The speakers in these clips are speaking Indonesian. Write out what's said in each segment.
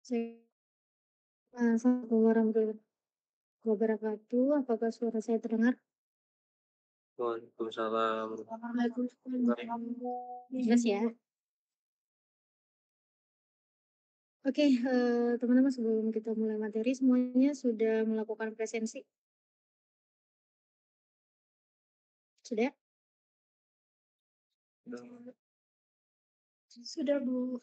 Cek, Assalamualaikum warahmatullahi wabarakatuh. Apakah suara saya terdengar? Waalaikumsalam. Waalaikumsalam. Jelas ya? Oke, teman-teman sebelum kita mulai materi, semuanya sudah melakukan presensi? Sudah? Sudah, Bu.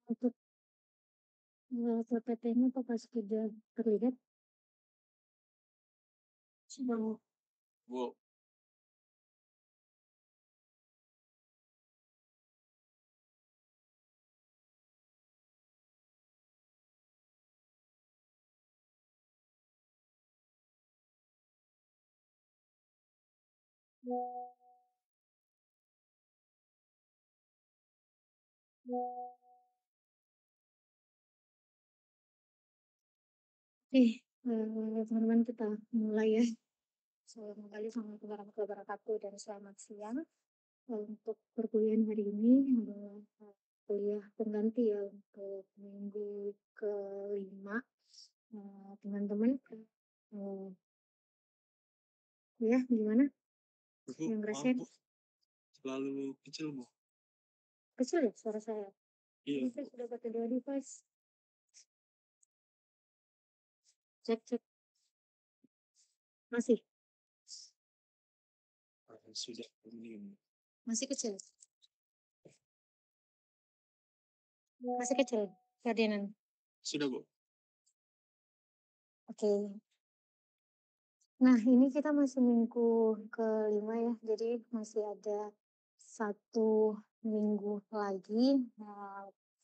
Untuk PPT-nya apakah sudah terlihat? Sudah. Bu, Oke, teman-teman kita mulai ya. Assalamualaikum warahmatullahi wabarakatuh dan selamat siang. Untuk perkuliahan hari ini adalah kuliah pengganti ya untuk minggu kelima. Teman-teman, ya gimana Bu, yang maaf ngerasain? Bu, selalu kecil Bu. Kecil ya suara saya? Iya, Ini saya sudah pakai dua device. Cek, cek. Masih? sudah ini. Masih kecil? Masih kecil, Ferdinand. Sudah Bu. Oke. Nah, ini kita masih minggu kelima ya, jadi masih ada satu minggu lagi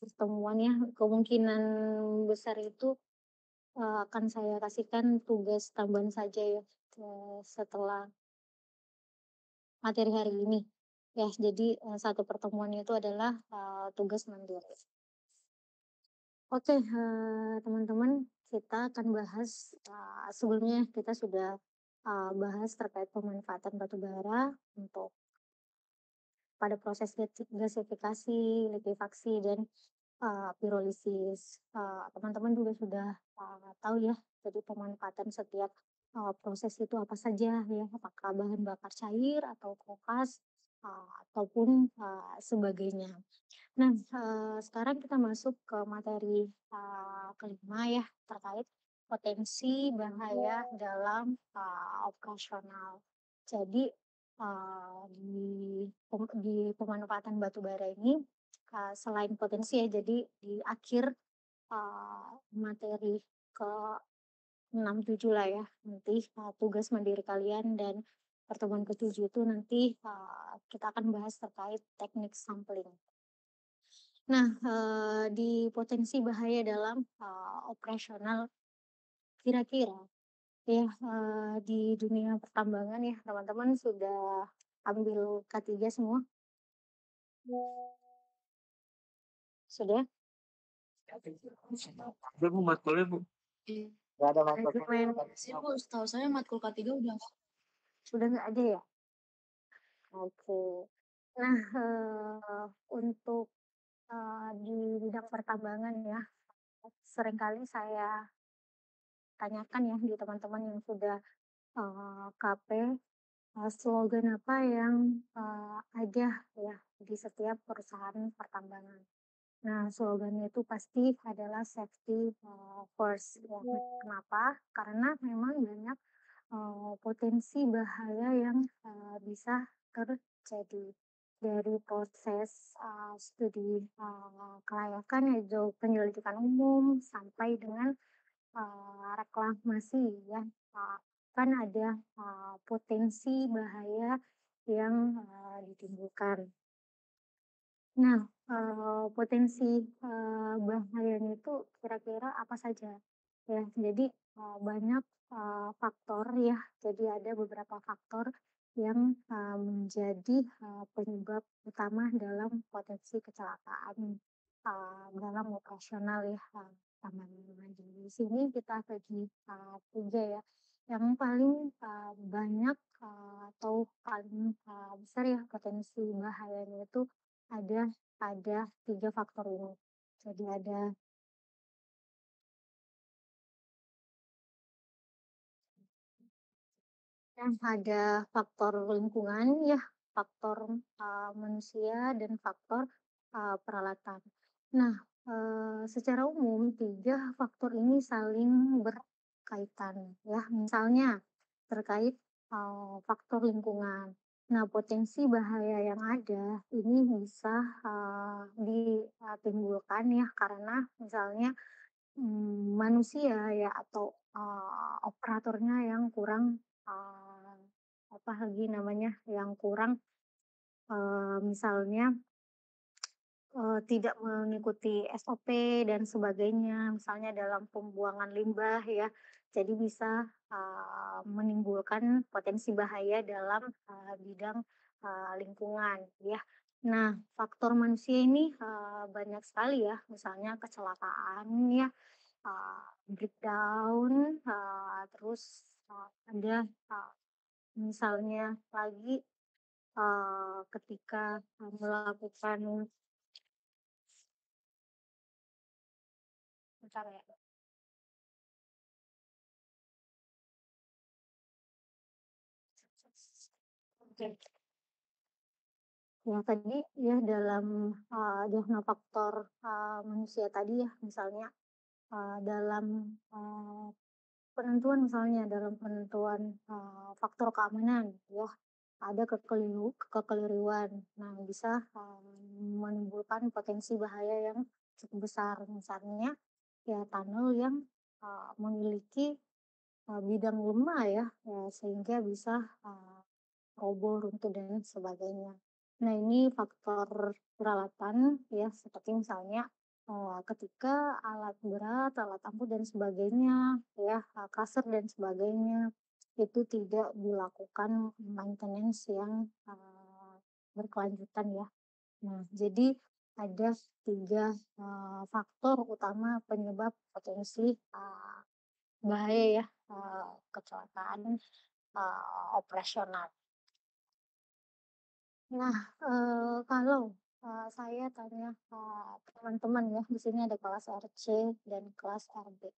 pertemuan ya. Kemungkinan besar itu akan saya kasihkan tugas tambahan saja ya setelah materi hari ini. Ya, jadi satu pertemuan itu adalah tugas mandiri. Oke, teman-teman, kita akan bahas sebelumnya kita sudah bahas terkait pemanfaatan batu bara untuk pada proses gasifikasi, likuifaksi, dan pirolisis. Teman-teman juga sudah tahu ya, jadi pemanfaatan setiap proses itu apa saja ya, apakah bahan bakar cair atau kokas ataupun sebagainya. Nah, sekarang kita masuk ke materi kelima ya, terkait potensi bahaya dalam operasional. Jadi di pemanfaatan batu bara ini selain potensi ya, jadi di akhir materi ke 6-7 lah ya, nanti tugas mandiri kalian dan pertemuan ke-7 itu nanti kita akan bahas terkait teknik sampling. Nah, di potensi bahaya dalam operasional kira-kira ya, di dunia pertambangan ya, teman-teman sudah ambil K3 semua? Sudah? Udah Bu, matkulnya Bu. Nggak ada matkul sih Bu, setahu saya matkul K3 udah nggak ada ya? Oke. Nah, untuk di bidang pertambangan ya, seringkali saya tanyakan ya di teman-teman yang sudah KP, slogan apa yang ada ya di setiap perusahaan pertambangan. Nah, slogannya itu pasti adalah safety first. Ya. Kenapa? Karena memang banyak potensi bahaya yang, bisa terjadi. Dari proses, studi, kelayakan yaitu penyelidikan umum sampai dengan, reklamasi ya, kan ada, potensi bahaya yang, ditimbulkan. Nah, potensi, bahayanya itu kira-kira apa saja? Ya, jadi, banyak, faktor ya, jadi ada beberapa faktor yang, menjadi, penyebab utama dalam potensi kecelakaan, dalam operasional ya, taman di sini kita bagi, 3 ya. Yang paling, banyak, atau paling, besar ya potensi bahayanya itu ada ada 3 faktor ini. Jadi ada faktor lingkungan ya, faktor, manusia dan faktor, peralatan. Nah, secara umum 3 faktor ini saling berkaitan ya. Misalnya terkait, faktor lingkungan. Nah, potensi bahaya yang ada ini bisa, ditimbulkan ya karena misalnya, manusia ya atau, operatornya yang kurang, apa lagi namanya, yang kurang, misalnya, tidak mengikuti SOP dan sebagainya, misalnya dalam pembuangan limbah ya. Jadi bisa, menimbulkan potensi bahaya dalam, bidang, lingkungan ya. Nah, faktor manusia ini, banyak sekali ya, misalnya kecelakaan ya, breakdown, terus, ada, misalnya lagi, ketika, melakukan bentar ya, oke. Ya tadi ya dalam, zona faktor, manusia tadi ya misalnya, dalam, penentuan misalnya dalam penentuan, faktor keamanan ya, ada kekeliruan. Nah bisa, menimbulkan potensi bahaya yang cukup besar. Misalnya ya tunnel yang, memiliki, bidang lemah ya, sehingga bisa, roboh, runtuh, dan sebagainya. Nah, ini faktor peralatan ya, seperti misalnya, ketika alat berat, alat angkut dan sebagainya ya, kasar dan sebagainya, itu tidak dilakukan maintenance yang, berkelanjutan ya. Nah, jadi ada 3 faktor utama penyebab potensi, bahaya ya, kecelakaan, operasional. Nah, kalau, saya tanya, teman-teman ya, di sini ada kelas RC dan kelas RB.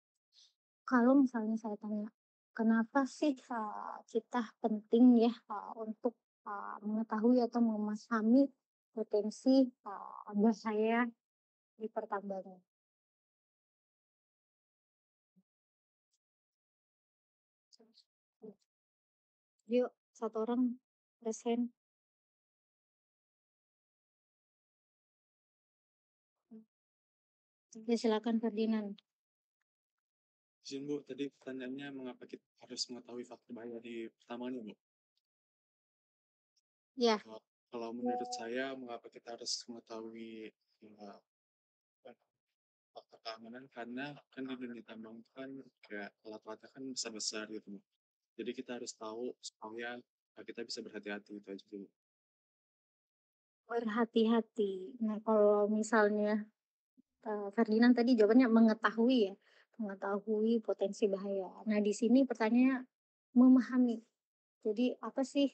Kalau misalnya saya tanya, kenapa sih, kita penting ya, untuk, mengetahui atau memahami potensi, bahaya di pertambangan? Yuk, satu orang raise hand. Ya silakan Ferdinand. Izin Bu, tadi pertanyaannya mengapa kita harus mengetahui faktor bahaya di pertambangan ya Bu? Ya, Kalau menurut saya mengapa kita harus mengetahui ya, faktor keamanan karena kan di dunia tambang itu kan kayak alat-alatnya kan besar-besar gitu Bu. Jadi kita harus tahu supaya kita bisa berhati-hati itu aja dulu. berhati-hati. Nah, kalau misalnya Ferdinand tadi jawabannya mengetahui ya, mengetahui potensi bahaya. Nah, di sini pertanyaannya memahami. Jadi apa sih,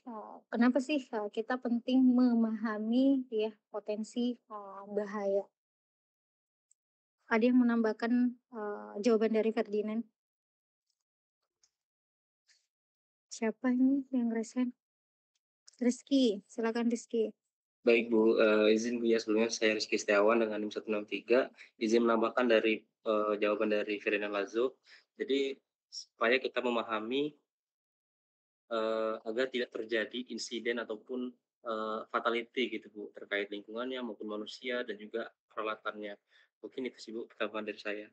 kenapa sih, kita penting memahami ya potensi, bahaya? Ada yang menambahkan, jawaban dari Ferdinand? Siapa ini yang raise hand? Rizky, silakan Rizky. Baik Bu, izin Bu ya sebelumnya saya Rizky Setiawan dengan NIM 163, izin menambahkan dari, jawaban dari Ferdinand Lazo. Jadi supaya kita memahami agar tidak terjadi insiden ataupun, fatality gitu, Bu, terkait lingkungannya maupun manusia dan juga peralatannya. Mungkin itu sih, Bu, tambahan dari saya.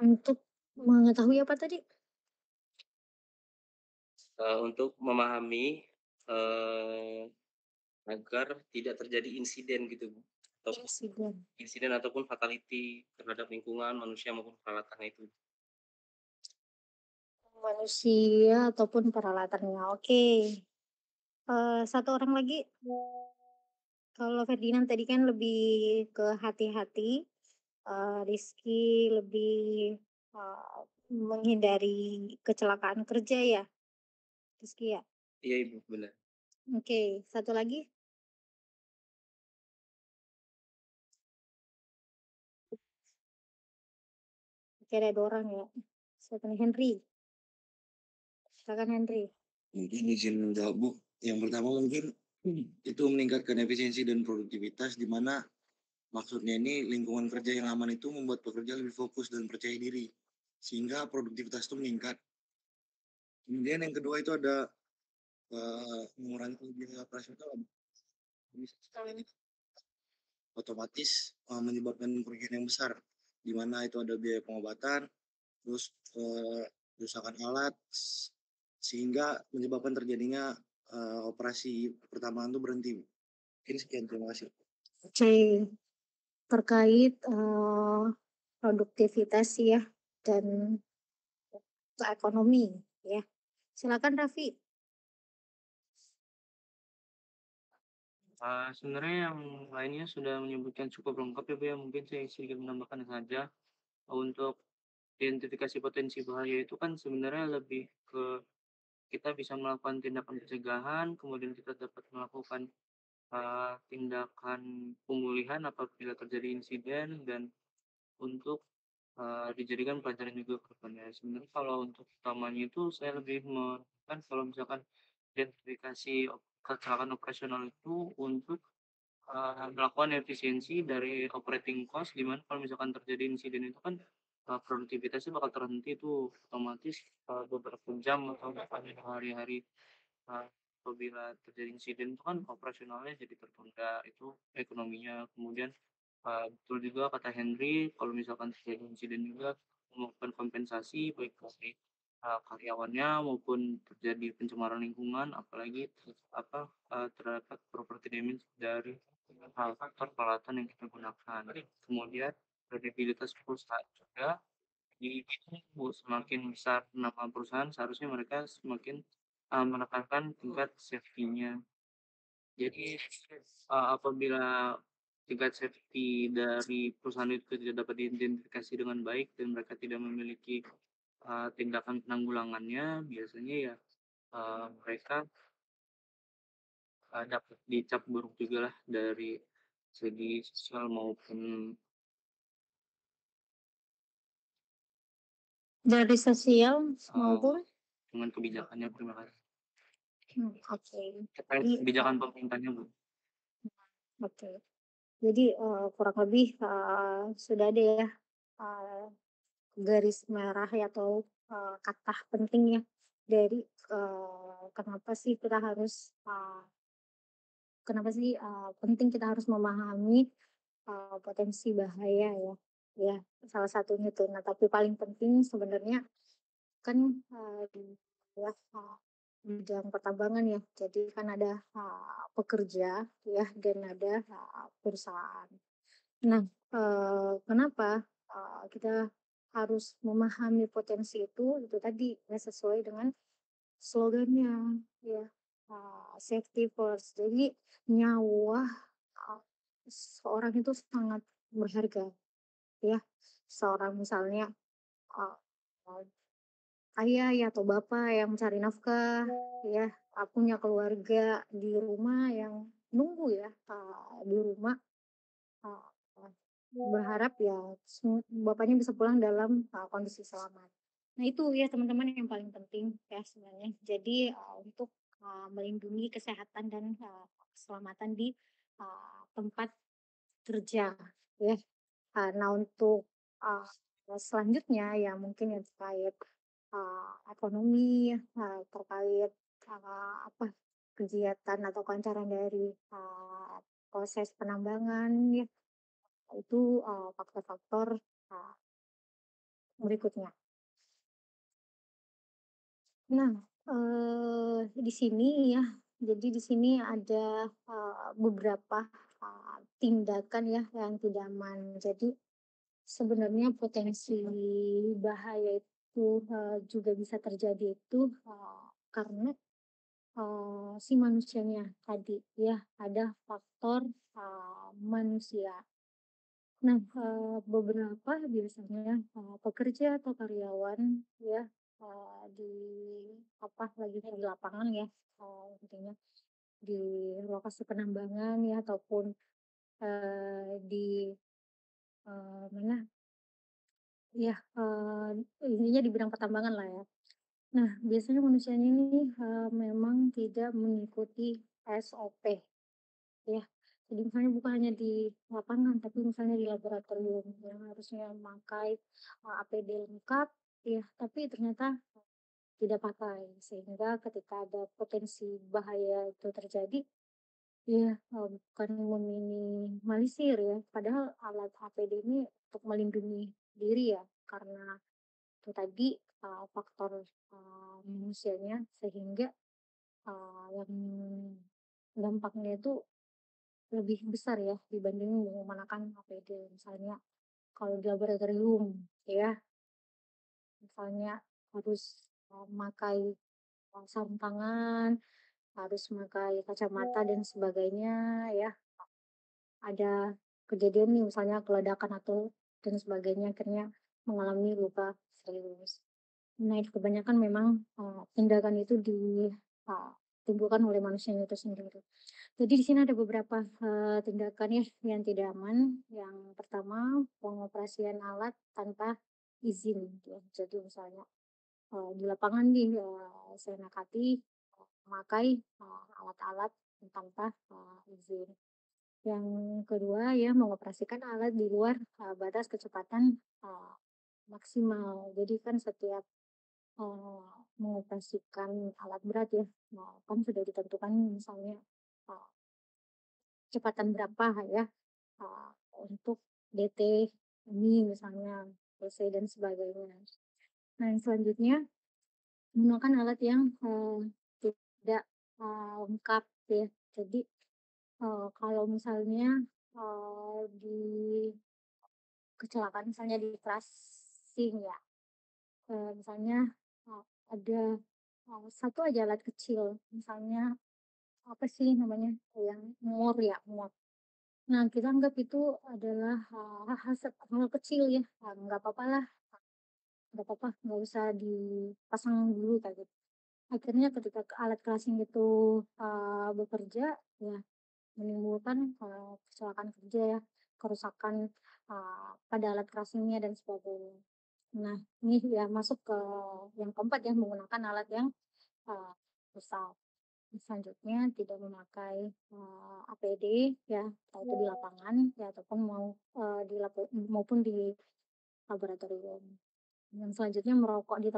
Untuk mengetahui apa tadi? Untuk memahami, agar tidak terjadi insiden gitu, Bu, ataupun Insiden. insiden ataupun fatality terhadap lingkungan, manusia maupun peralatannya itu. Manusia ataupun peralatannya, oke. Satu orang lagi, kalau Ferdinand tadi kan lebih ke hati-hati, Rizky lebih, menghindari kecelakaan kerja ya, Rizky ya? Iya, Ibu, benar. Oke, satu lagi? Oke, ada 2 orang ya. Siapa nih? Henry. Silakan Henry. Mungkin izin menjawab, Bu. Yang pertama mungkin itu meningkatkan efisiensi dan produktivitas, di mana maksudnya ini lingkungan kerja yang aman itu membuat pekerja lebih fokus dan percaya diri, sehingga produktivitas itu meningkat. Kemudian yang kedua itu ada mengurangi biaya operasional. Bisa sekali ini otomatis menyebabkan kerugian yang besar, di mana itu ada biaya pengobatan, terus kerusakan alat, sehingga menyebabkan terjadinya operasi pertambangan itu berhenti. Mungkin sekian, terima kasih. Oke, terkait, produktivitas ya dan ekonomi ya. Silakan Raffi. Sebenarnya yang lainnya sudah menyebutkan cukup lengkap ya, Bu, ya. Mungkin saya sedikit menambahkan saja, untuk identifikasi potensi bahaya itu kan sebenarnya lebih ke kita bisa melakukan tindakan pencegahan, kemudian kita dapat melakukan, tindakan pemulihan apabila terjadi insiden dan untuk, dijadikan pelajaran juga ke depannya. Sebenarnya kalau untuk utamanya itu saya lebih menekankan kalau misalkan identifikasi kecelakaan operasional itu untuk melakukan efisiensi dari operating cost, di mana kalau misalkan terjadi insiden itu kan, produktivitasnya bakal terhenti tuh, otomatis, beberapa jam atau bahkan hari-hari, apabila terjadi insiden itu kan operasionalnya jadi tertunda, itu ekonominya. Kemudian, betul juga kata Henry, kalau misalkan terjadi insiden juga melakukan kompensasi baik dari, karyawannya maupun terjadi pencemaran lingkungan, apalagi terdapat property damage dari faktor peralatan yang kita gunakan. Kemudian kredibilitas perusahaan juga semakin besar nama perusahaan seharusnya mereka semakin menekankan tingkat safety-nya. Jadi apabila tingkat safety dari perusahaan itu tidak dapat diidentifikasi dengan baik dan mereka tidak memiliki tindakan penanggulangannya, biasanya ya mereka dapat dicap buruk juga lah dari segi sosial maupun Dari sosial maupun? dengan kebijakannya. Terima kasih. Oke. Terkait Jadi, kebijakan pemerintahnya, Bu. oke. Jadi, kurang lebih, sudah ada ya, garis merah ya atau, kata penting ya dari, kenapa sih kita harus, penting kita harus memahami, potensi bahaya ya. Ya, salah satunya itu. Nah, tapi paling penting sebenarnya kan, ya, bidang pertambangan ya. Jadi kan ada, pekerja ya dan ada, perusahaan. Nah, kenapa, kita harus memahami potensi itu tadi ya sesuai dengan slogannya ya, safety first. Jadi nyawa, eee, seorang itu sangat berharga ya. Seorang misalnya, eee ayah ya atau bapak yang mencari nafkah ya, punya keluarga di rumah yang nunggu ya, di rumah, eee, berharap ya bapaknya bisa pulang dalam, kondisi selamat. Nah itu ya teman-teman yang paling penting ya sebenarnya. Jadi, untuk, melindungi kesehatan dan, keselamatan di, tempat kerja ya. Nah untuk, selanjutnya ya mungkin yang terkait, ekonomi, terkait, apa, kegiatan atau kelancaran dari, proses penambangan ya, itu, faktor-faktor, eee, berikutnya. Nah, di sini ya, jadi di sini ada, beberapa, tindakan ya yang tidak aman. Jadi sebenarnya potensi bahaya itu, juga bisa terjadi itu, karena, si manusianya tadi ya, ada faktor, manusia. Nah, beberapa biasanya, pekerja atau karyawan ya, di apa, lagi di lapangan ya, intinya di lokasi penambangan ya ataupun, di, mana ya, intinya di bidang pertambangan lah ya. Nah, biasanya manusianya ini, memang tidak mengikuti SOP ya. Jadi misalnya bukan hanya di lapangan, tapi misalnya di laboratorium yang harusnya memakai, APD lengkap ya, tapi ternyata tidak pakai. Sehingga ketika ada potensi bahaya itu terjadi, ya, bukan meminimalisir ya, padahal alat APD ini untuk melindungi diri ya, karena itu tadi, faktor, manusianya sehingga, yang dampaknya itu lebih besar ya dibanding menggunakan APD. Misalnya kalau di laboratorium ya, misalnya harus, memakai, sarung tangan, harus memakai kacamata dan sebagainya ya. Ada kejadian nih misalnya keledakan atau dan sebagainya akhirnya mengalami luka serius. Nah, itu kebanyakan memang, tindakan itu timbulkan oleh manusianya itu sendiri. Jadi di sini ada beberapa, tindakan ya yang tidak aman. Yang pertama, pengoperasian alat tanpa izin gitu ya. Jadi misalnya, di lapangan nih, saya nakati, memakai, alat-alat tanpa, izin. Yang kedua ya, mengoperasikan alat di luar, batas kecepatan, maksimal. Jadi kan setiap, mengoperasikan alat berat ya, nah kan sudah ditentukan misalnya, eee, kecepatan berapa ya, eee, untuk DT ini misalnya, PC dan sebagainya. Nah yang selanjutnya, menggunakan alat yang, tidak, lengkap ya. Jadi, kalau misalnya, di kecelakaan misalnya di tracing ya, misalnya, eee, ada, 1 aja alat kecil, misalnya apa sih namanya, yang mur ya, mur. Nah, kita anggap itu adalah, hal kecil ya, nggak papalah, nggak apa-apa, nggak usah dipasang dulu kayak gitu. Akhirnya ketika alat klasing itu, bekerja, ya menimbulkan, kecelakaan kerja ya, kerusakan, pada alat klasingnya dan sebagainya. Nah, ini ya masuk ke yang keempat ya, menggunakan alat yang, eee, rusak. Selanjutnya tidak memakai, APD ya, entah itu di lapangan ya ataupun maupun di laboratorium. Yang selanjutnya merokok di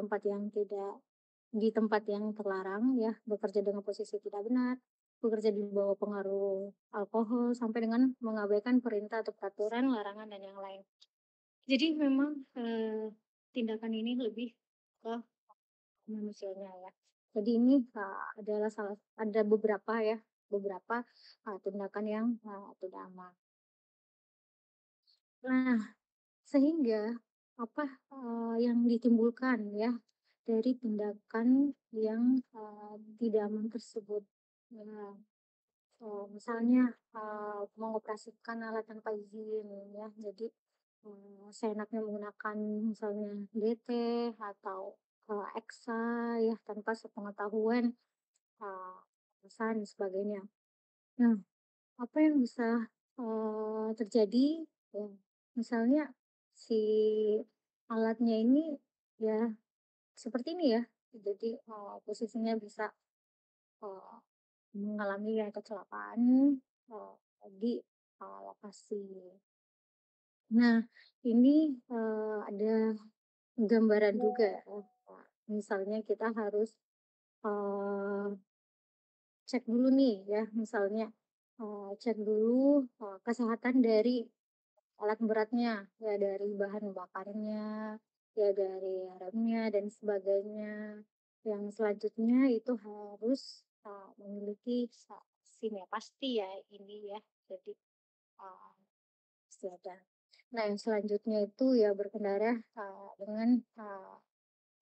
tempat yang terlarang ya, bekerja dengan posisi tidak benar, bekerja di bawah pengaruh alkohol, sampai dengan mengabaikan perintah atau peraturan, larangan dan yang lain. Jadi memang, tindakan ini lebih ke manusianya ya. Jadi ini, ada beberapa, tindakan yang, tidak aman. Nah, sehingga apa, yang ditimbulkan ya dari tindakan yang, tidak aman tersebut. Ya, misalnya, mengoperasikan alat tanpa izin ya, jadi, seenaknya menggunakan misalnya DT atau, eksa ya tanpa sepengetahuan, atasan dan sebagainya. Nah, apa yang bisa, terjadi ya, misalnya si alatnya ini ya seperti ini ya, jadi, posisinya bisa, eee, mengalami ya kecelakaan, di, lokasi. Nah, ini, ada gambaran juga ya, Misalnya kita harus uh, cek dulu nih ya, misalnya cek dulu kesehatan dari alat beratnya, ya dari bahan bakarnya, ya dari remnya dan sebagainya. Yang selanjutnya itu harus memiliki SIM ya, pasti ya ini ya. Jadi pasti ada. Nah, yang selanjutnya itu ya berkendara dengan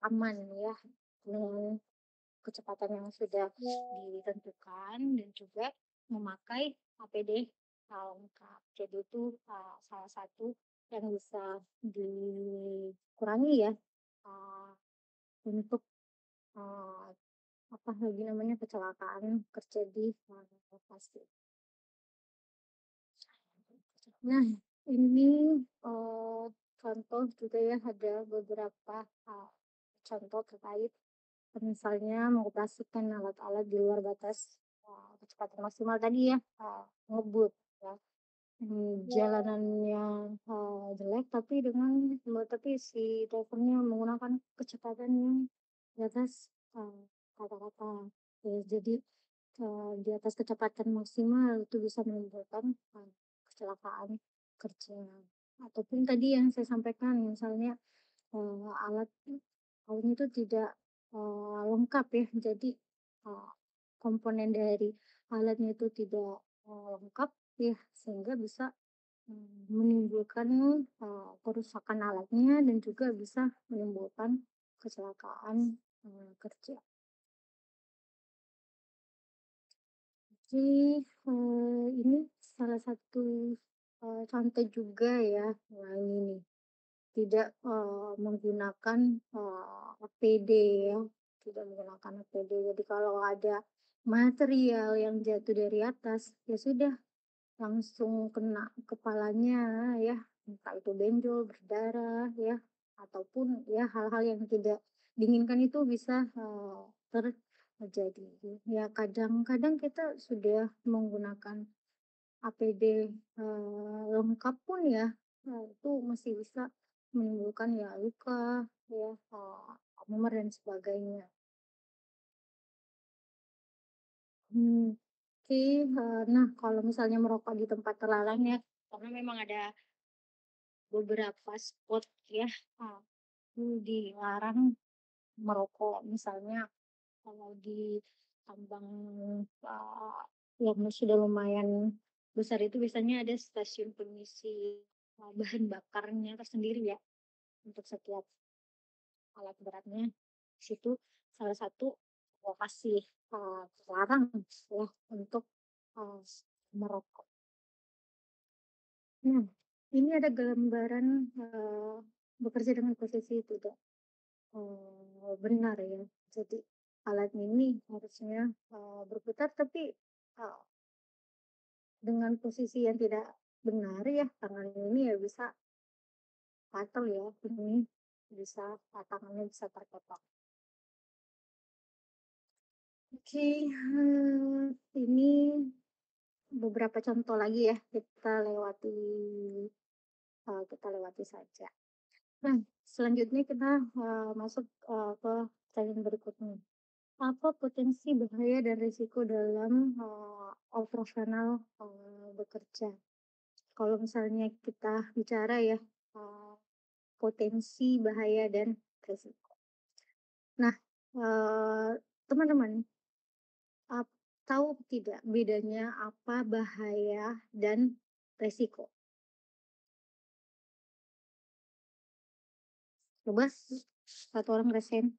aman ya, dengan kecepatan yang sudah ditentukan dan juga memakai APD lengkap. Jadi itu salah satu yang bisa dikurangi ya untuk uh, apa lagi namanya kecelakaan kerja di lokasi. Nah, ini contoh juga ya, ada beberapa contoh terkait misalnya mengoperasikan alat-alat di luar batas kecepatan maksimal tadi ya, ngebut ya. Jalanannya jelek tapi si drivernya menggunakan kecepatan yang di atas rata-rata. Ya, jadi di atas kecepatan maksimal itu bisa menimbulkan kecelakaan kerja. Ataupun tadi yang saya sampaikan, misalnya alat alatnya itu tidak lengkap ya, jadi komponen dari alatnya itu tidak lengkap ya, sehingga bisa menimbulkan kerusakan alatnya dan juga bisa menimbulkan kecelakaan kerja. Jadi ini salah satu contoh juga ya, nah ini nih, tidak menggunakan APD ya, tidak menggunakan APD. Jadi kalau ada material yang jatuh dari atas, ya sudah langsung kena kepalanya ya, entah itu benjol, berdarah ya, ataupun ya hal-hal yang tidak diinginkan itu bisa terjadi. Ya kadang-kadang kita sudah menggunakan APD lengkap pun ya, itu masih bisa menimbulkan ya luka, ya memar dan sebagainya. Oke, nah kalau misalnya merokok di tempat terlarang ya, karena memang ada beberapa spot ya, itu dilarang merokok. Misalnya kalau di tambang yang sudah lumayan besar itu biasanya ada stasiun pengisi bahan bakarnya tersendiri ya untuk setiap alat beratnya. Di situ salah satu lokasi terlarang ya untuk merokok. Nah, ini ada gambaran bekerja dengan posisi tidak benar ya. Jadi alat ini harusnya berputar tapi dengan posisi yang tidak benar ya, tangan ini ya bisa fatal ya, ini bisa tangannya bisa terketok. Oke, ini beberapa contoh lagi ya, kita lewati saja. Nah, selanjutnya kita masuk ke pertanyaan berikutnya. Apa potensi bahaya dan risiko dalam operasional bekerja? Kalau misalnya kita bicara ya potensi bahaya dan risiko. Nah, teman-teman, tahu tidak bedanya apa bahaya dan resiko? Coba satu orang resen.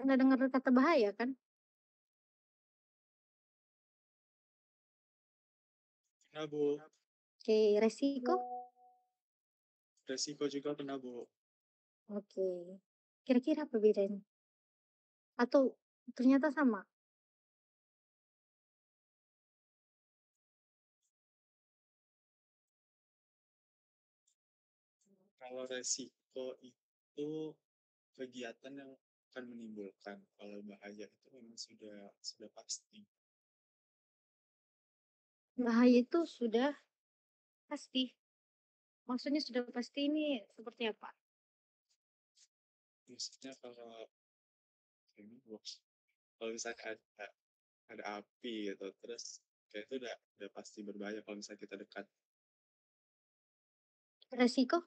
Pernah dengar kata bahaya kan? Pernah, Bu. Oke, resiko? Resiko juga pernah, Bu. Oke. Kira-kira apa bedanya? Atau ternyata sama? Kalau resiko itu kegiatan yang akan menimbulkan, kalau bahaya itu memang sudah pasti. Bahaya itu sudah pasti. Maksudnya sudah pasti ini seperti apa? Maksudnya kalau ini kalau misalnya ada api gitu, terus kayak itu udah pasti berbahaya kalau misalnya kita dekat. Resiko?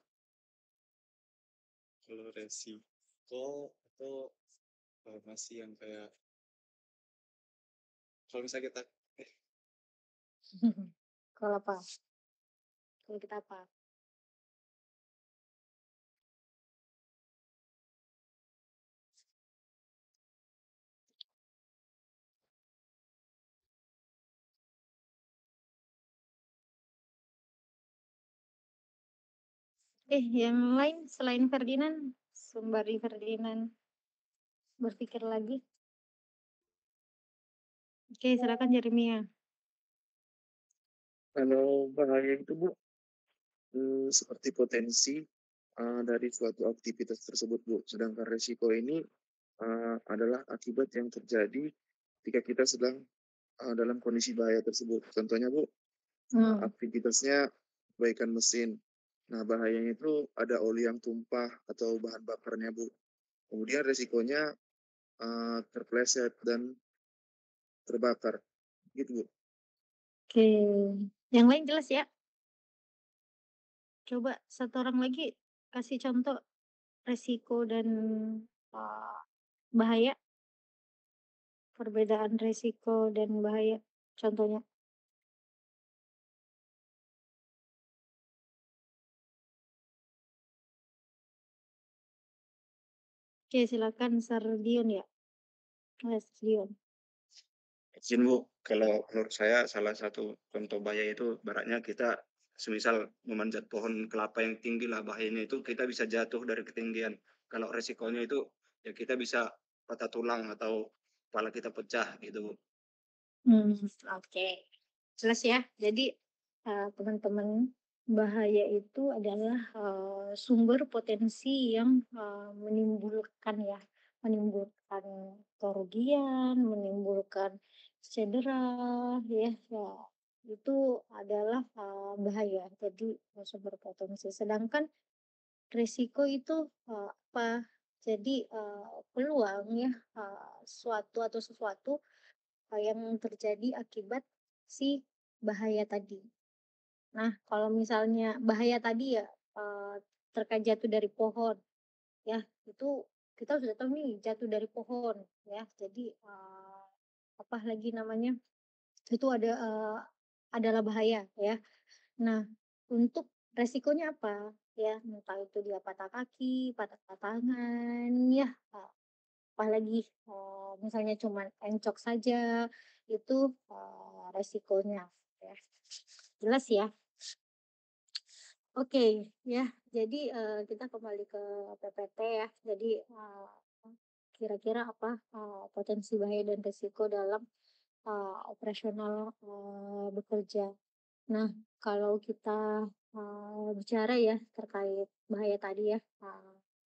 Kalau resiko itu masih yang kayak kalau misalnya kita Kalau apa? Kalau kita apa? Yang lain selain Ferdinand, sembari Ferdinand berpikir lagi. Oke, silakan Jeremia. Kalau bahaya itu Bu, seperti potensi dari suatu aktivitas tersebut Bu. Sedangkan resiko ini adalah akibat yang terjadi ketika kita sedang dalam kondisi bahaya tersebut. Contohnya Bu, aktivitasnya perbaikan mesin. Nah, bahayanya itu ada oli yang tumpah atau bahan bakarnya Bu. Kemudian resikonya terpleset dan terbakar. Gitu Bu. Oke, yang lain jelas ya? Coba satu orang lagi kasih contoh resiko dan bahaya. Perbedaan resiko dan bahaya. Contohnya. Oke, silakan Sardion ya. Sardion. Izin Bu, kalau menurut saya salah satu contoh bahaya itu baratnya kita semisal memanjat pohon kelapa yang tinggi lah, bahayanya itu kita bisa jatuh dari ketinggian. Kalau resikonya itu ya kita bisa patah tulang atau kepala kita pecah gitu Bu. Oke. Jelas ya. Jadi teman-teman, bahaya itu adalah sumber potensi yang menimbulkan kerugian, menimbulkan cedera, ya, itu adalah bahaya. Jadi sumber potensi. Sedangkan risiko itu apa? Jadi peluang ya, suatu atau sesuatu yang terjadi akibat si bahaya tadi. Nah, kalau misalnya bahaya tadi ya terkait jatuh dari pohon, ya itu kita sudah tahu nih jatuh dari pohon, ya. Jadi apa lagi namanya? Itu adalah bahaya, ya. Nah, untuk resikonya apa? Ya, entah itu dia patah kaki, patah tangan, ya, apalagi misalnya cuman encok saja, itu resikonya, ya. Jelas ya? Oke, ya. Jadi kita kembali ke PPT ya. Jadi kira-kira apa potensi bahaya dan resiko dalam operasional bekerja. Nah, kalau kita bicara ya terkait bahaya tadi ya,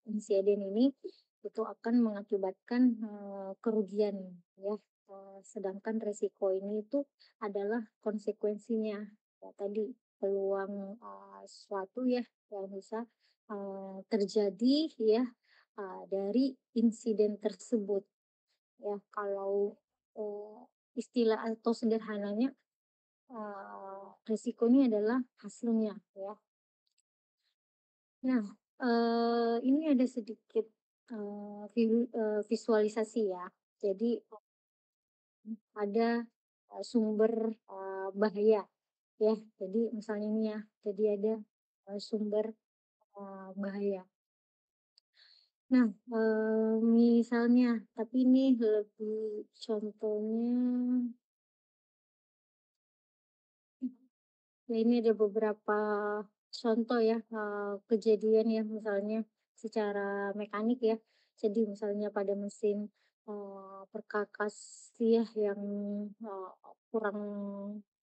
insiden ini itu akan mengakibatkan kerugian ya. Sedangkan resiko ini itu adalah konsekuensinya. Ya, tadi peluang suatu ya yang bisa terjadi ya dari insiden tersebut. Ya, kalau istilah atau sederhananya resikonya adalah hasilnya ya. Nah, ini ada sedikit visualisasi ya. Jadi ada sumber bahaya ya. Jadi misalnya ini ya, jadi ada sumber bahaya. Nah, misalnya, tapi ini lebih contohnya, ya ini ada beberapa contoh ya kejadian ya misalnya secara mekanik ya. Jadi misalnya pada mesin perkakas ya yang kurang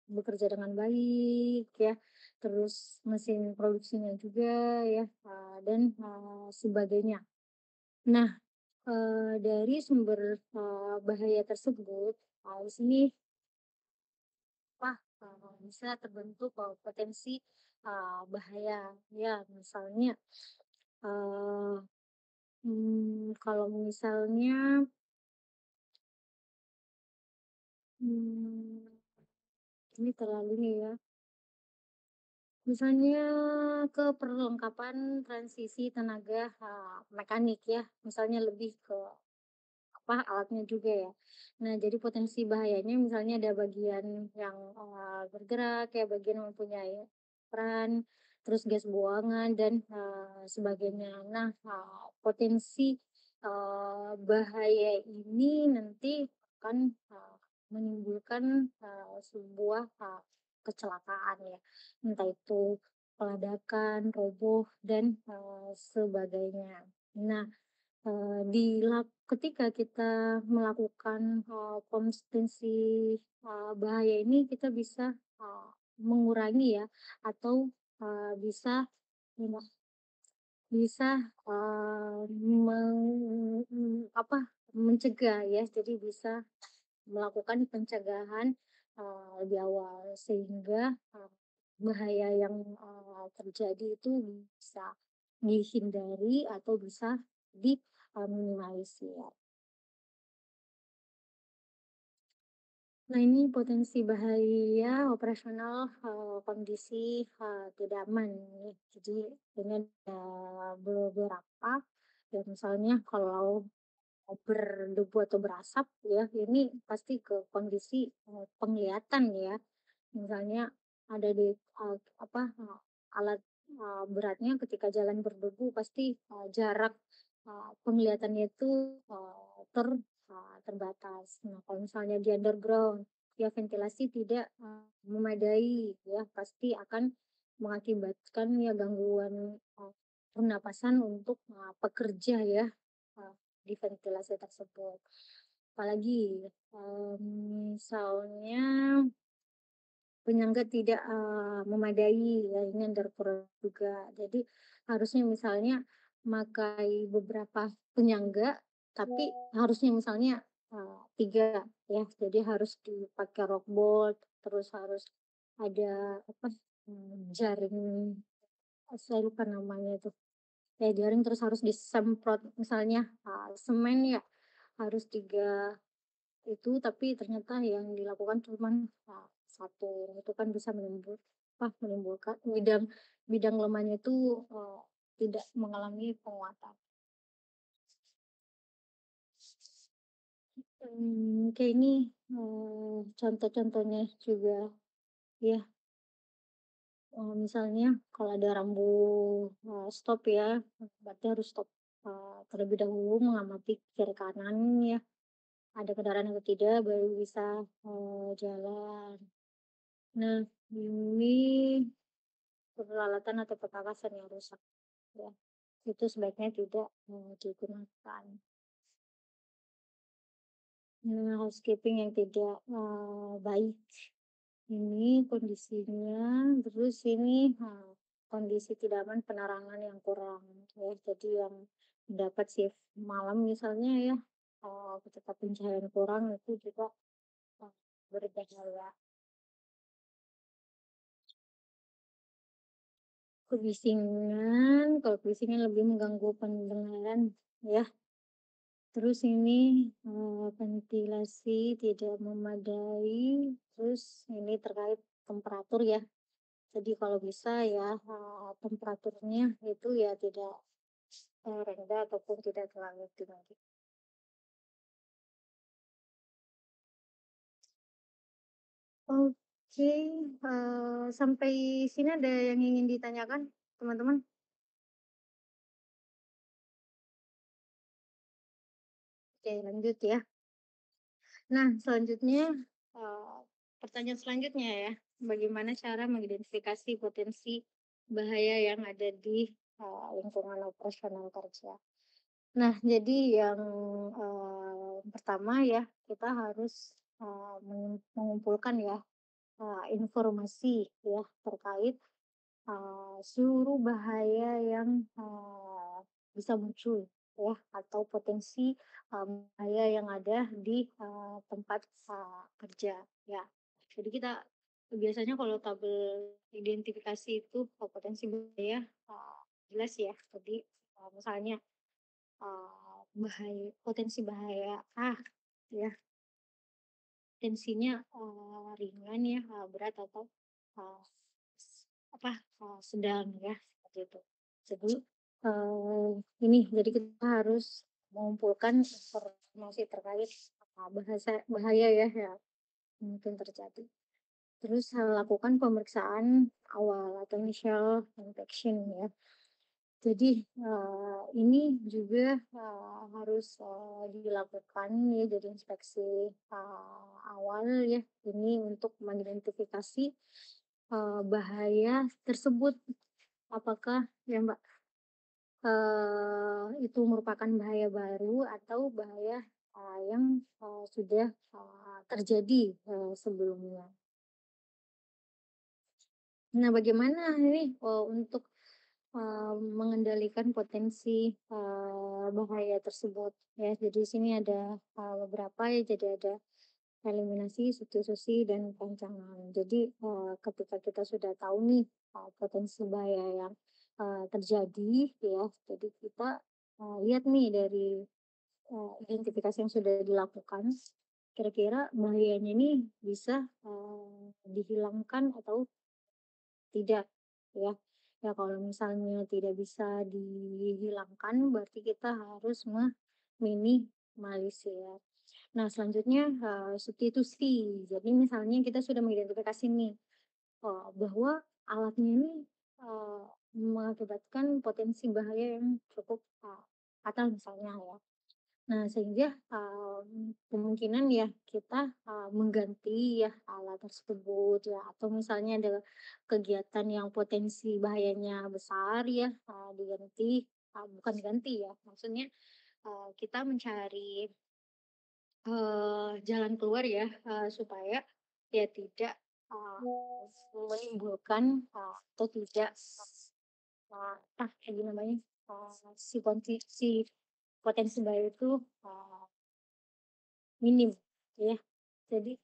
bekerja dengan baik ya, terus mesin produksinya juga ya dan sebagainya. Nah, dari sumber bahaya tersebut, di sini bisa terbentuk potensi bahaya. Ya, misalnya kalau misalnya hmm, ini terlalu nih ya. Misalnya ke perlengkapan transisi tenaga mekanik ya, misalnya lebih ke alatnya juga ya. Nah, jadi potensi bahayanya misalnya ada bagian yang bergerak, kayak bagian yang mempunyai peran, terus gas buangan dan sebagainya. Nah, potensi bahaya ini nanti akan menimbulkan sebuah kecelakaan ya, entah itu peledakan, roboh dan sebagainya. Nah, ketika kita melakukan konsistensi bahaya ini, kita bisa mengurangi ya, atau bisa bisa mencegah ya, jadi bisa melakukan pencegahan lebih awal, sehingga bahaya yang terjadi itu bisa dihindari atau bisa diminimalisir. Nah, ini potensi bahaya operasional kondisi tidak aman ya. Jadi ini ada beberapa ya, misalnya kalau berdebu atau berasap ya, ini pasti ke kondisi penglihatan ya. Misalnya ada di alat beratnya ketika jalan berdebu, pasti jarak penglihatannya itu terbatas. Nah, kalau misalnya di underground ya, ventilasi tidak memadai ya, pasti akan mengakibatkan ya gangguan pernapasan untuk pekerja ya di ventilasi tersebut. Apalagi misalnya penyangga tidak memadai ya, ini underground juga. Jadi harusnya misalnya memakai beberapa penyangga, tapi harusnya misalnya 3 ya. Jadi harus dipakai rock bolt, terus harus ada jaring, saya lupa namanya itu. Kayak jaring, terus harus disemprot misalnya semen ya, harus 3 itu, tapi ternyata yang dilakukan cuman 1, itu kan bisa menimbulkan bidang bidang lemahnya itu tidak mengalami penguatan. Kayak ini contoh-contohnya juga ya, misalnya kalau ada rambu stop ya, berarti harus stop terlebih dahulu, mengamati kiri kanan ya, ada kendaraan atau tidak, baru bisa jalan. Nah, ini peralatan atau perkakas yang rusak ya, itu sebaiknya tidak digunakan. Housekeeping yang tidak baik, ini kondisinya. Terus ini kondisi tidak aman, penerangan yang kurang ya, jadi yang dapat shift malam misalnya ya, ketika pencahayaan kurang itu juga berbahaya. Kalau kebisingan lebih mengganggu pendengaran ya. Terus ini ventilasi tidak memadai, terus ini terkait temperatur ya. Jadi kalau bisa ya temperaturnya itu ya tidak rendah ataupun tidak terlalu tinggi. Oke, sampai sini ada yang ingin ditanyakan, teman-teman? Oke, lanjut ya. Nah, selanjutnya pertanyaan selanjutnya ya, bagaimana cara mengidentifikasi potensi bahaya yang ada di lingkungan operasional kerja. Nah, jadi yang pertama ya, kita harus mengumpulkan ya informasi ya terkait seluruh bahaya yang bisa muncul ya, atau potensi bahaya yang ada di tempat kerja ya. Jadi kita biasanya kalau tabel identifikasi itu potensi bahaya jelas ya. Jadi misalnya potensi bahaya A ya, tensinya ringan ya, berat atau uh, sedang ya, seperti itu. Jadi jadi kita harus mengumpulkan informasi terkait bahaya ya yang mungkin terjadi. Terus lakukan pemeriksaan awal atau initial infection ya. Jadi ini juga harus dilakukan ya, jadi inspeksi awal ya, ini untuk mengidentifikasi bahaya tersebut apakah ya Mbak itu merupakan bahaya baru atau bahaya yang sudah terjadi sebelumnya. Nah, bagaimana ini untuk mengendalikan potensi bahaya tersebut ya. Jadi di sini ada beberapa ya, jadi ada eliminasi, substitusi, dan perancangan. Jadi ketika kita sudah tahu nih potensi bahaya yang terjadi ya, jadi kita lihat nih dari identifikasi yang sudah dilakukan, kira-kira bahayanya ini bisa dihilangkan atau tidak ya. Ya kalau misalnya tidak bisa dihilangkan berarti kita harus meminimalisir. Nah selanjutnya substitusi. Jadi misalnya kita sudah mengidentifikasi nih bahwa alatnya ini mengakibatkan potensi bahaya yang cukup fatal misalnya ya. Nah, sehingga kemungkinan ya kita mengganti ya alat tersebut ya, atau misalnya ada kegiatan yang potensi bahayanya besar ya, diganti, bukan diganti ya, maksudnya kita mencari jalan keluar ya, supaya ya tidak menimbulkan atau tidak kayak namanya si potensi bahaya itu minim ya. Jadi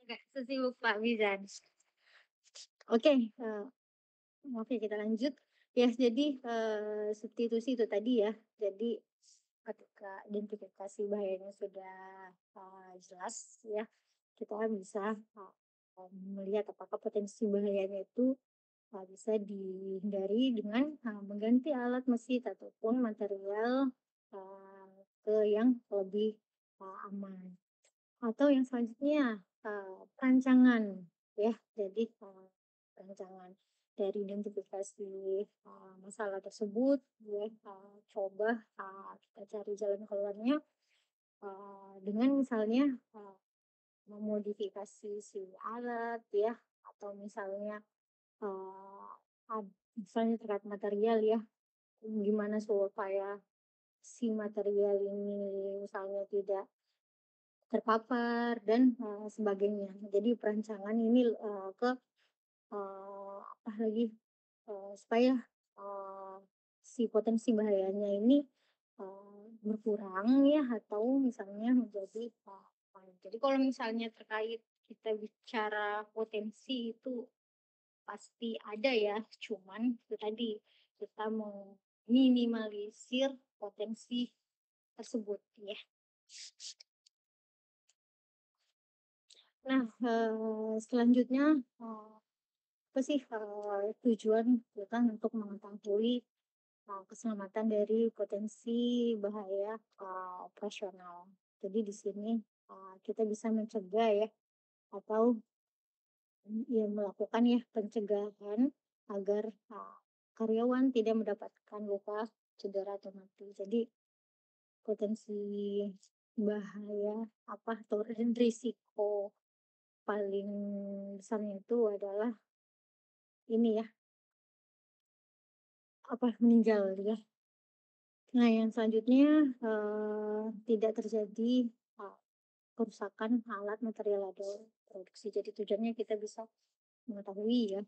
nggak sesibuk Pak Bizan. Oke, maaf ya kita lanjut. Ya, jadi substitusi itu tadi ya. Jadi ketika identifikasi bahayanya sudah jelas ya, kita bisa melihat apakah potensi bahayanya itu bisa dihindari dengan mengganti alat mesin ataupun material ke yang lebih aman. Atau yang selanjutnya perancangan ya. Jadi perancangan dari identifikasi masalah tersebut ya, coba kita cari jalan keluarnya dengan misalnya memodifikasi si alat ya, atau misalnya misalnya terkait material ya, gimana supaya si material ini misalnya tidak terpapar dan sebagainya. Jadi perancangan ini ke apa lagi supaya si potensi bahayanya ini berkurang ya, atau misalnya menjadi jadi kalau misalnya terkait kita bicara potensi itu pasti ada ya, cuman itu tadi kita mau minimalisir potensi tersebut ya. Nah, selanjutnya apa sih tujuan kita untuk mengetahui keselamatan dari potensi bahaya operasional. Jadi di sini kita bisa mencegah ya, atau ya melakukan ya pencegahan agar karyawan tidak mendapatkan luka, cedera, atau mati. Jadi potensi bahaya atau risiko paling besarnya itu adalah ini ya, meninggal ya. Nah, yang selanjutnya tidak terjadi kerusakan alat, material, atau produksi. Jadi tujuannya kita bisa mengetahui ya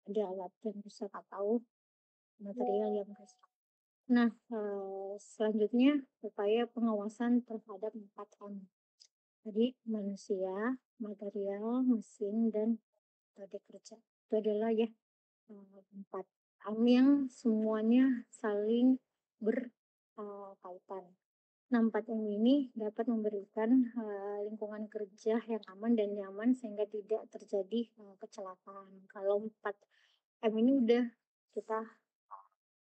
ada alat yang rusak atau material yang rusak. Nah, selanjutnya upaya pengawasan terhadap 4M. Tadi manusia, material, mesin, dan metode kerja. Itu adalah ya 4M yang semuanya saling berkaitan. Nah, 4M ini dapat memberikan lingkungan kerja yang aman dan nyaman sehingga tidak terjadi kecelakaan. Kalau 4M ini udah kita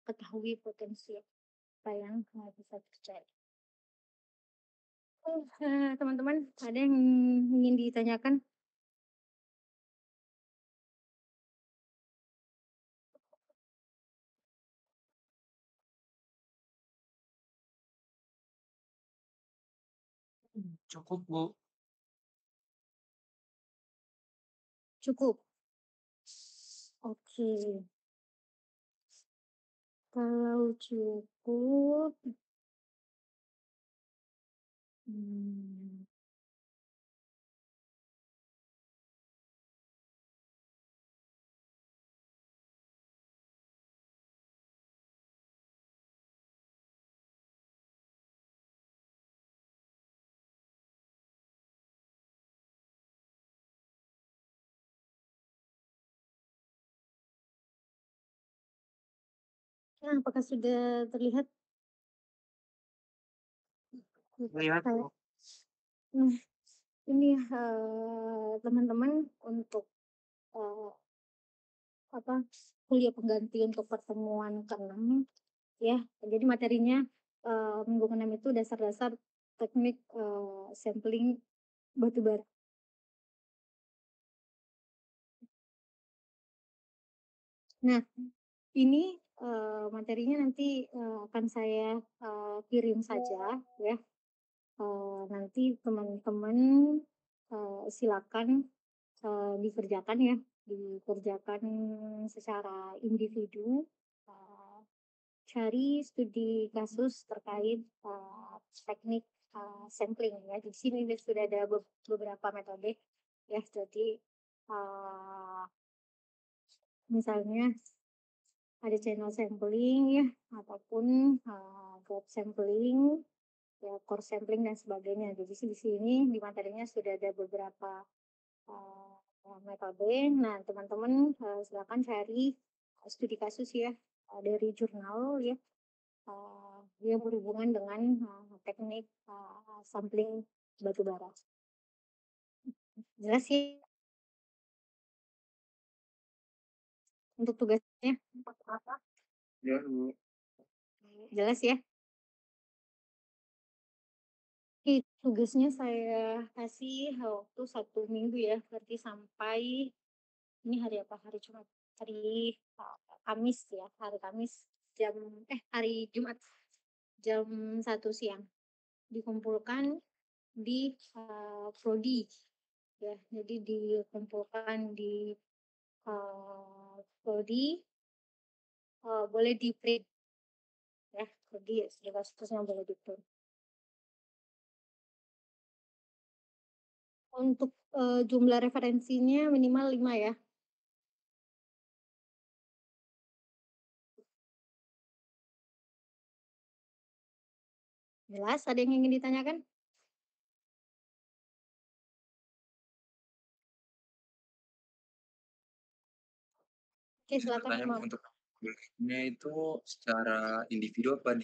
ketahui potensi apa yang bisa terjadi. Teman-teman, ada yang ingin ditanyakan? Cukup, Bu. Cukup. Oke. Kalau cukup, hmm, nah, apakah sudah terlihat? Lihat, Bu. Nah, ini teman-teman untuk eh, apa kuliah pengganti untuk pertemuan ke-6 ya. Jadi materinya minggu ke-6 itu dasar-dasar teknik sampling batu bara. Nah, ini materinya nanti akan saya kirim saja ya. Nanti teman-teman silakan dikerjakan ya, dikerjakan secara individu. Cari studi kasus terkait teknik sampling ya. Di sini sudah ada beberapa metode ya. Jadi misalnya ada channel sampling ya, ataupun gap sampling, ya core sampling dan sebagainya. Jadi di sini di materinya sudah ada beberapa metode. Nah, teman-teman silakan cari studi kasus ya dari jurnal ya yang berhubungan dengan teknik sampling batu bara. Jelas ya untuk tugasnya? Ya, Bu. Jelas ya? Oke, tugasnya saya kasih waktu 1 minggu ya, berarti sampai ini hari apa? Hari Jumat, hari Kamis ya, hari Kamis hari Jumat jam 1 siang dikumpulkan di prodi ya. Jadi dikumpulkan di prodi, boleh di print ya, prodi ya, sudah kasusnya boleh di print. Untuk jumlah referensinya minimal 5 ya. Jelas, ada yang ingin ditanyakan? Oke, silakan Bertanya, Bu, Imam. untuk kuliahnya itu secara individu apa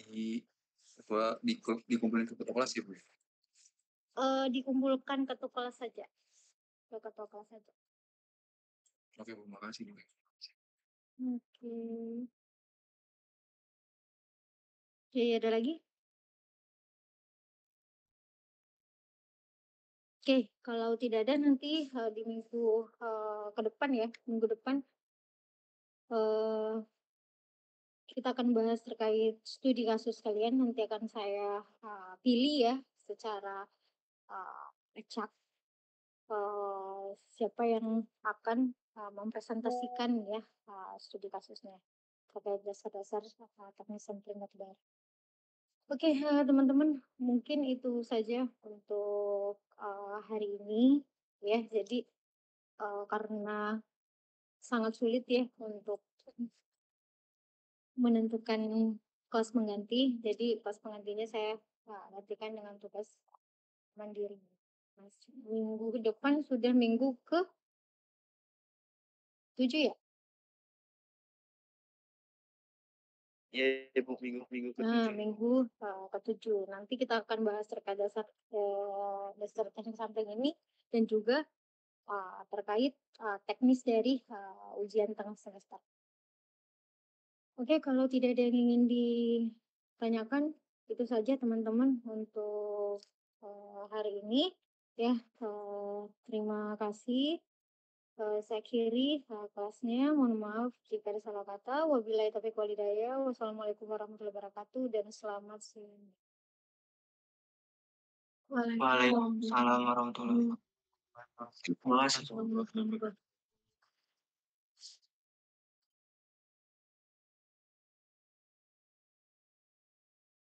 dikumpulin ke ketua kelas ya, Bu? Dikumpulkan ke kelas saja. Ke ketua kelas saja. Oke, Bu, makasih. Oke. Oke, ada lagi? Oke, kalau tidak ada nanti di minggu ke depan ya, minggu depan kita akan bahas terkait studi kasus kalian. Nanti akan saya pilih ya secara acak siapa yang akan mempresentasikan ya studi kasusnya terkait dasar-dasar teknik sampling batu bara. Oke, teman-teman, mungkin itu saja untuk hari ini ya. Jadi karena sangat sulit ya untuk menentukan kelas pengganti. Jadi kelas penggantinya saya gantikan dengan tugas mandiri. Minggu depan sudah minggu ke 7 ya? Iya, Bu, minggu Nah, ke-7. minggu ke-7. Nanti kita akan bahas terkait dasar teknik sampling ini dan juga terkait teknis dari ujian tengah semester. Oke, kalau tidak ada yang ingin ditanyakan, itu saja teman-teman untuk hari ini. Ya, terima kasih. Saya akhiri kelasnya. Mohon maaf jika ada salah kata. Wabillahi taufiq wal hidayah. Wassalamualaikum warahmatullahi wabarakatuh dan selamat siang. Waalaikumsalam warahmatullahi wabarakatuh. Terima kasih.